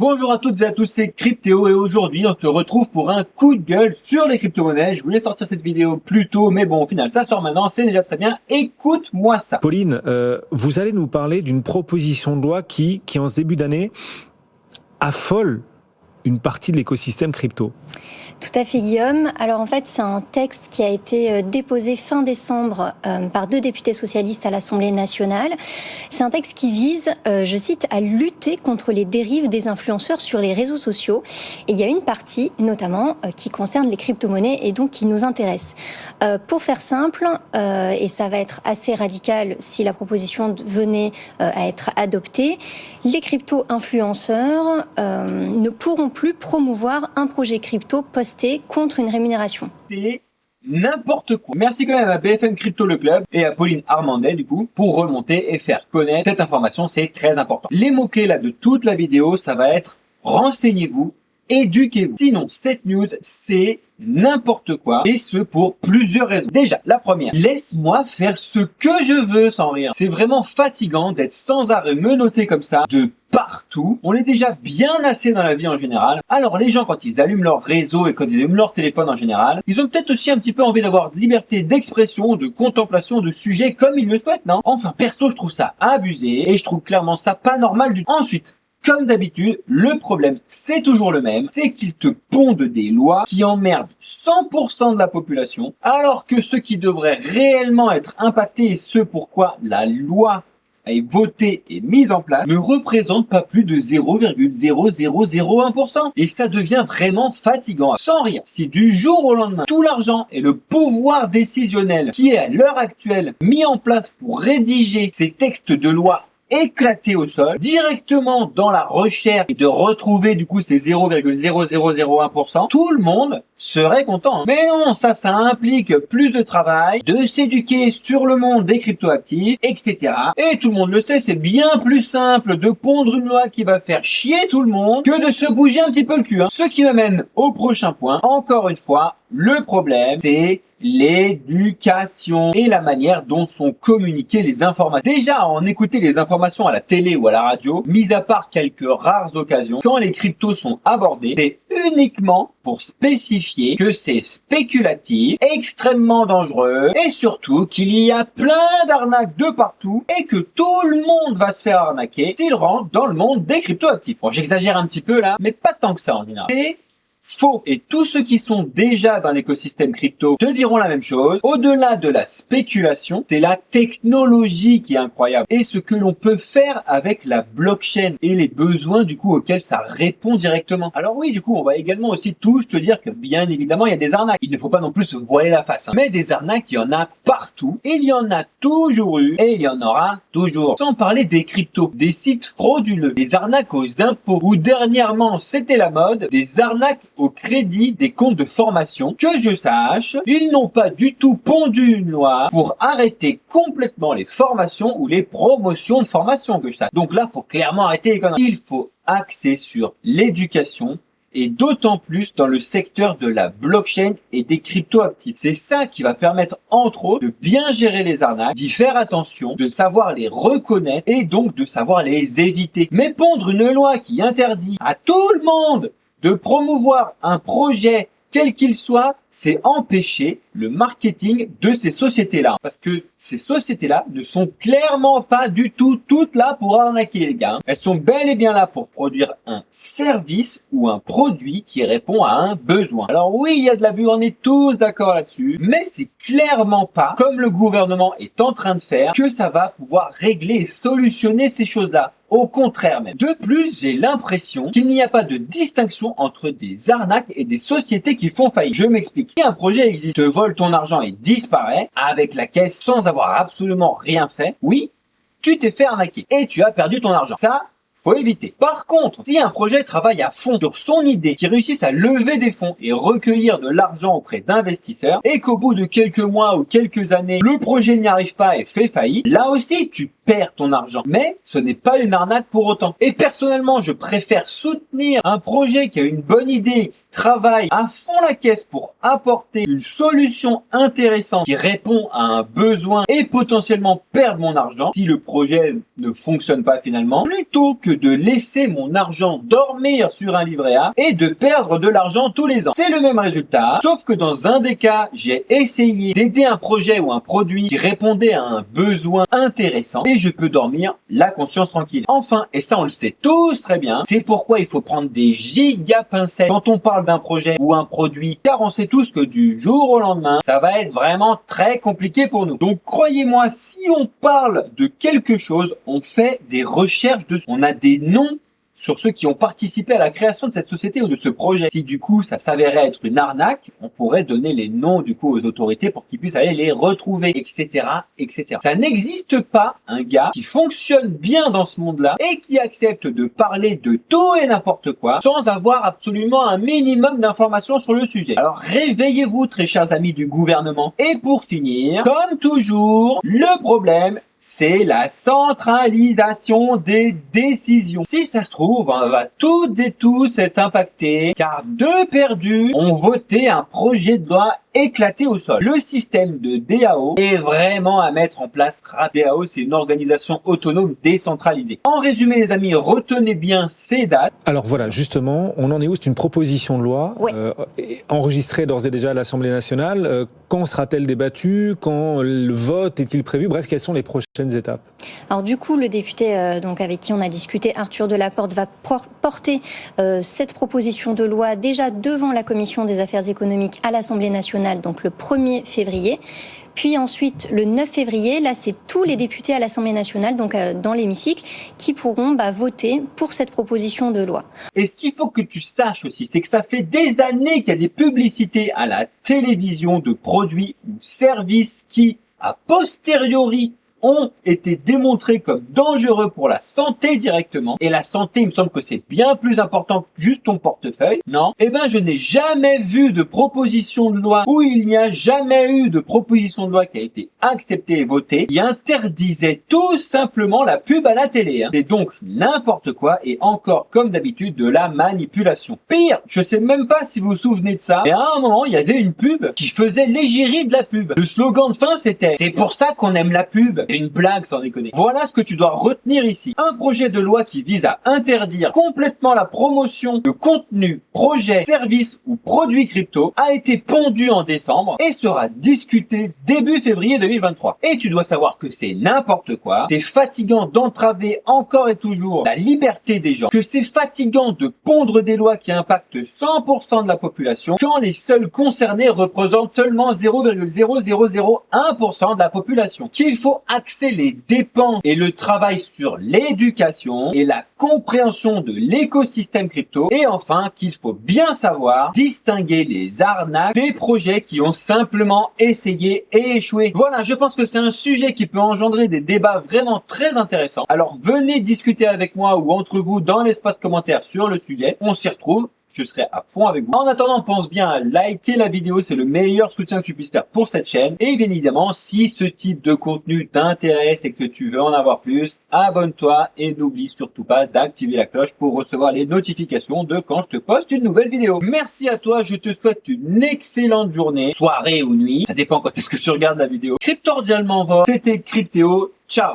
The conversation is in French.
Bonjour à toutes et à tous, c'est Cryptéo et aujourd'hui on se retrouve pour un coup de gueule sur les crypto-monnaies. Je voulais sortir cette vidéo plus tôt, mais bon, au final ça sort maintenant, c'est déjà très bien. Écoute-moi ça. Pauline, vous allez nous parler d'une proposition de loi qui en ce début d'année, affole une partie de l'écosystème crypto. Tout à fait, Guillaume. Alors en fait, c'est un texte qui a été déposé fin décembre par 2 députés socialistes à l'Assemblée nationale. C'est un texte qui vise, je cite, à lutter contre les dérives des influenceurs sur les réseaux sociaux. Et il y a une partie, notamment, qui concerne les crypto-monnaies et donc qui nous intéresse. Pour faire simple, et ça va être assez radical si la proposition venait à être adoptée, les crypto-influenceurs ne pourront plus promouvoir un projet crypto posté contre une rémunération. C'est n'importe quoi. Merci quand même à BFM Crypto Le Club et à Pauline Armandet du coup pour remonter et faire connaître cette information, c'est très important. Les mots-clés là de toute la vidéo, ça va être renseignez-vous, éduquez-vous. Sinon, cette news, c'est n'importe quoi, et ce pour plusieurs raisons. Déjà, la première, laisse-moi faire ce que je veux sans rire. C'est vraiment fatigant d'être sans arrêt menotté comme ça, de partout. On est déjà bien assez dans la vie en général. Alors les gens, quand ils allument leur réseau et quand ils allument leur téléphone en général, ils ont peut-être aussi un petit peu envie d'avoir de liberté d'expression, de contemplation de sujets comme ils le souhaitent, non? Enfin, perso, je trouve ça abusé, et je trouve clairement ça pas normal du tout. Ensuite, comme d'habitude, le problème, c'est toujours le même, c'est qu'ils te pondent des lois qui emmerdent 100% de la population, alors que ceux qui devraient réellement être impactés et ce pourquoi la loi est votée et mise en place ne représentent pas plus de 0,0001%. Et ça devient vraiment fatigant. Sans rire, si du jour au lendemain, tout l'argent et le pouvoir décisionnel qui est à l'heure actuelle mis en place pour rédiger ces textes de loi éclater au sol, directement dans la recherche et de retrouver du coup ces 0,0001%, tout le monde serait content. Mais non, ça implique plus de travail, de s'éduquer sur le monde des cryptoactifs, etc. Et tout le monde le sait, c'est bien plus simple de pondre une loi qui va faire chier tout le monde que de se bouger un petit peu le cul. Ce qui m'amène au prochain point. Encore une fois, le problème, c'est l'éducation et la manière dont sont communiquées les informations. Déjà, en écouter les informations à la télé ou à la radio, mis à part quelques rares occasions, quand les cryptos sont abordés, c'est uniquement pour spécifier que c'est spéculatif, extrêmement dangereux et surtout qu'il y a plein d'arnaques de partout et que tout le monde va se faire arnaquer s'il rentre dans le monde des cryptoactifs. Bon, j'exagère un petit peu là, mais pas tant que ça en général. C'est faux. Et tous ceux qui sont déjà dans l'écosystème crypto te diront la même chose. Au-delà de la spéculation, c'est la technologie qui est incroyable. Et ce que l'on peut faire avec la blockchain et les besoins du coup auxquels ça répond directement. Alors oui, du coup, on va également aussi tous te dire que bien évidemment, il y a des arnaques. Il ne faut pas non plus se voiler la face. Mais des arnaques, il y en a partout. Il y en a toujours eu et il y en aura toujours. Sans parler des cryptos, des sites frauduleux, des arnaques aux impôts ou dernièrement, c'était la mode, des arnaques au crédit des comptes de formation. Que je sache, ils n'ont pas du tout pondu une loi pour arrêter complètement les formations ou les promotions de formation que je sache. Donc là, faut clairement arrêter les conneries. Il faut axer sur l'éducation et d'autant plus dans le secteur de la blockchain et des cryptoactifs. C'est ça qui va permettre, entre autres, de bien gérer les arnaques, d'y faire attention, de savoir les reconnaître et donc de savoir les éviter. Mais pondre une loi qui interdit à tout le monde de promouvoir un projet quel qu'il soit, c'est empêcher le marketing de ces sociétés-là. Parce que ces sociétés-là ne sont clairement pas du tout toutes là pour arnaquer les gars. Elles sont bel et bien là pour produire un service ou un produit qui répond à un besoin. Alors oui, il y a de l'abus, on est tous d'accord là-dessus, mais c'est clairement pas, comme le gouvernement est en train de faire, que ça va pouvoir régler et solutionner ces choses-là. Au contraire même. De plus, j'ai l'impression qu'il n'y a pas de distinction entre des arnaques et des sociétés qui font faillite. Je m'explique. Si un projet existe, te vole ton argent et disparaît avec la caisse sans avoir absolument rien fait, oui, tu t'es fait arnaquer et tu as perdu ton argent. Ça, faut éviter. Par contre, si un projet travaille à fond sur son idée, qui réussisse à lever des fonds et recueillir de l'argent auprès d'investisseurs, et qu'au bout de quelques mois ou quelques années, le projet n'y arrive pas et fait faillite, là aussi, tu perds ton argent. Mais ce n'est pas une arnaque pour autant. Et personnellement, je préfère soutenir un projet qui a une bonne idée, qui travaille à fond la caisse pour apporter une solution intéressante qui répond à un besoin et potentiellement perdre mon argent si le projet ne fonctionne pas finalement, plutôt que de laisser mon argent dormir sur un livret A et de perdre de l'argent tous les ans. C'est le même résultat, sauf que dans un des cas, j'ai essayé d'aider un projet ou un produit qui répondait à un besoin intéressant et je peux dormir la conscience tranquille. Enfin, et ça on le sait tous très bien, c'est pourquoi il faut prendre des giga pincettes quand on parle d'un projet ou un produit, car on sait tous que du jour au lendemain, ça va être vraiment très compliqué pour nous. Donc croyez-moi, si on parle de quelque chose, on fait des recherches dessus. On a des noms sur ceux qui ont participé à la création de cette société ou de ce projet. Si du coup ça s'avérait être une arnaque, on pourrait donner les noms du coup aux autorités pour qu'ils puissent aller les retrouver, etc., etc. Ça n'existe pas un gars qui fonctionne bien dans ce monde-là et qui accepte de parler de tout et n'importe quoi sans avoir absolument un minimum d'informations sur le sujet. Alors réveillez-vous, très chers amis du gouvernement. Et pour finir, comme toujours, le problème, c'est la centralisation des décisions. Si ça se trouve, on va toutes et tous être impactés, car deux perdus ont voté un projet de loi éclaté au sol. Le système de DAO est vraiment à mettre en place. DAO, c'est une organisation autonome décentralisée. En résumé, les amis, retenez bien ces dates. Alors voilà, justement, on en est où? C'est une proposition de loi Ouais. enregistrée d'ores et déjà à l'Assemblée nationale. Quand sera-t-elle débattue? Quand le vote est-il prévu? Bref, quelles sont les prochaines étapes? Alors du coup, le député donc avec qui on a discuté, Arthur Delaporte, va porter cette proposition de loi déjà devant la Commission des affaires économiques à l'Assemblée nationale, donc le 1er février. Puis ensuite, le 9 février, là, c'est tous les députés à l'Assemblée nationale, donc dans l'hémicycle, qui pourront voter pour cette proposition de loi. Et ce qu'il faut que tu saches aussi, c'est que ça fait des années qu'il y a des publicités à la télévision de produits ou services qui, a posteriori, ont été démontrés comme dangereux pour la santé directement. Et la santé, il me semble que c'est bien plus important que juste ton portefeuille. Non? Eh ben, je n'ai jamais vu de proposition de loi ou il n'y a jamais eu de proposition de loi qui a été acceptée et votée qui interdisait tout simplement la pub à la télé. C'est donc n'importe quoi et encore, comme d'habitude, de la manipulation. Pire, je sais même pas si vous vous souvenez de ça, mais à un moment, il y avait une pub qui faisait l'égérie de la pub. Le slogan de fin, c'était « C'est pour ça qu'on aime la pub ». Une blague sans déconner. Voilà ce que tu dois retenir ici. Un projet de loi qui vise à interdire complètement la promotion de contenu, projets, services ou produits crypto a été pondu en décembre et sera discuté début février 2023. Et tu dois savoir que c'est n'importe quoi. C'est fatigant d'entraver encore et toujours la liberté des gens. Que c'est fatigant de pondre des lois qui impactent 100% de la population quand les seuls concernés représentent seulement 0,0001% de la population. Qu'il faut axer les dépenses et le travail sur l'éducation et la compréhension de l'écosystème crypto et enfin qu'il faut bien savoir distinguer les arnaques des projets qui ont simplement essayé et échoué. Voilà, je pense que c'est un sujet qui peut engendrer des débats vraiment très intéressants. Alors venez discuter avec moi ou entre vous dans l'espace commentaire sur le sujet. On s'y retrouve. Je serai à fond avec vous. En attendant, pense bien à liker la vidéo, c'est le meilleur soutien que tu puisses faire pour cette chaîne. Et bien évidemment, si ce type de contenu t'intéresse et que tu veux en avoir plus, abonne-toi et n'oublie surtout pas d'activer la cloche pour recevoir les notifications de quand je te poste une nouvelle vidéo. Merci à toi, je te souhaite une excellente journée, soirée ou nuit, ça dépend quand est-ce que tu regardes la vidéo. Cryptordialement, c'était Cryptéo, ciao.